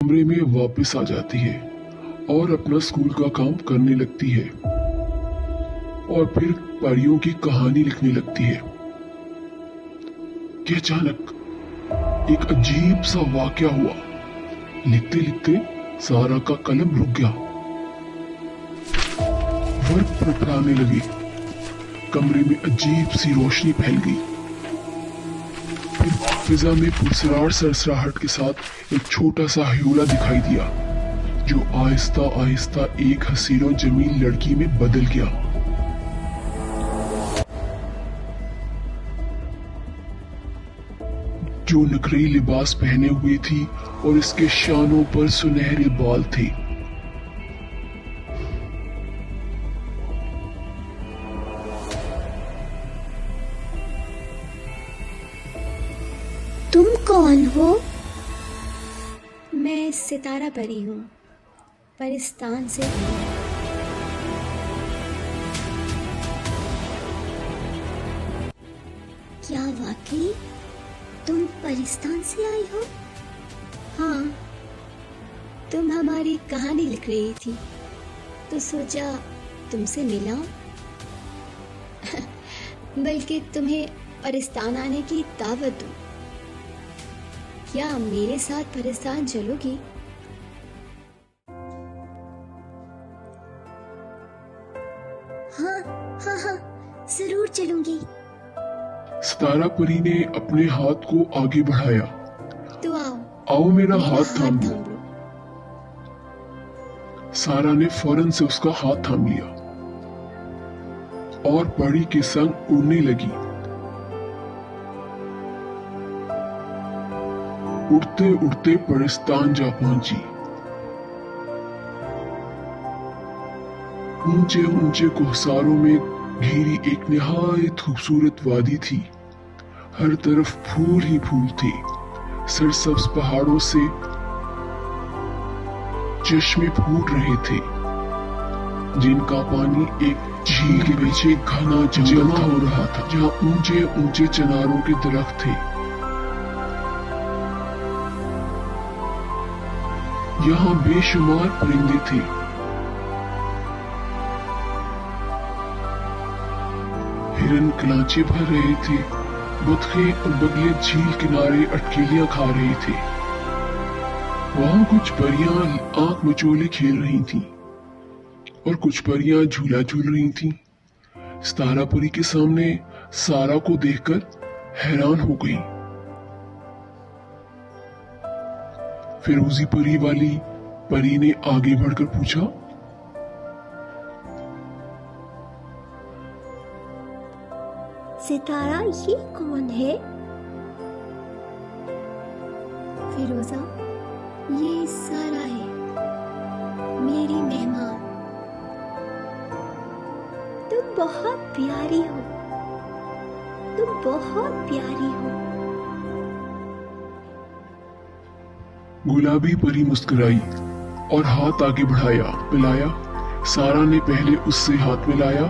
कमरे में वापस आ जाती है और अपना स्कूल का काम करने लगती है और फिर परियों की कहानी लिखने लगती है कि अचानक एक अजीब सा वाकया हुआ। लिखते लिखते सारा का कलम रुक गया। वर्क फड़फड़ाने लगे। कमरे में अजीब सी रोशनी फैल गई। फिर फिजा में पुरसरार सरसराहट के साथ एक छोटा सा ह्योला दिखाई दिया जो आहिस्ता आहिस्ता एक हसीनो जमील लड़की में बदल गया। जो नकली लिबास पहने हुई थी और इसके शानों पर सुनहरे बाल थे। तुम कौन हो? मैं सितारा परी हूँ, परिस्तान से। क्या वाकई तुम परिस्तान से आई हो? हाँ, तुम हमारी कहानी लिख रही थी तो सोचा तुमसे मिलाऊं। बल्कि तुम्हें परिस्तान आने की दावत दूं। क्या मेरे साथ परिस्तान चलोगी? हाँ हाँ हाँ, जरूर चलूंगी। सितारा परी ने अपने हाथ को आगे बढ़ाया। तो आओ, आओ मेरा हाथ थाम लो। सारा ने फौरन से उसका हाथ थाम लिया और परी के संग उड़ने लगी। उड़ते उड़ते परिस्तान जा पहुंची। ऊंचे ऊंचे कोहसारों में घिरी एक निहायत खूबसूरत वादी थी। हर तरफ फूल ही फूल थे। सरसब्ज पहाड़ों से चश्मे फूट रहे थे जिनका पानी एक झील के पीछे घना जमा हो रहा था, जहाँ ऊंचे ऊंचे चिनारों के दरख्त थे। यहाँ बेशुमार परिंदे थे। हिरन कलांचे भर रहे थे। बतखें और बगले झील किनारे अटकेलियां खा रहे थे। वहां कुछ परियां आंख मचोले खेल रही थीं और कुछ परियां झूला झूल रही थीं। सितारा परी के सामने सारा को देखकर हैरान हो गई। फिरोजी परी वाली परी ने आगे बढ़कर पूछा, सितारा, ये कौन है? फिरोजा, ये सारा है, मेरी मेहमान। तुम बहुत प्यारी हो, तुम बहुत प्यारी हो। गुलाबी परी मुस्कुराई और हाथ आगे बढ़ाया, मिलाया। सारा ने पहले उससे हाथ मिलाया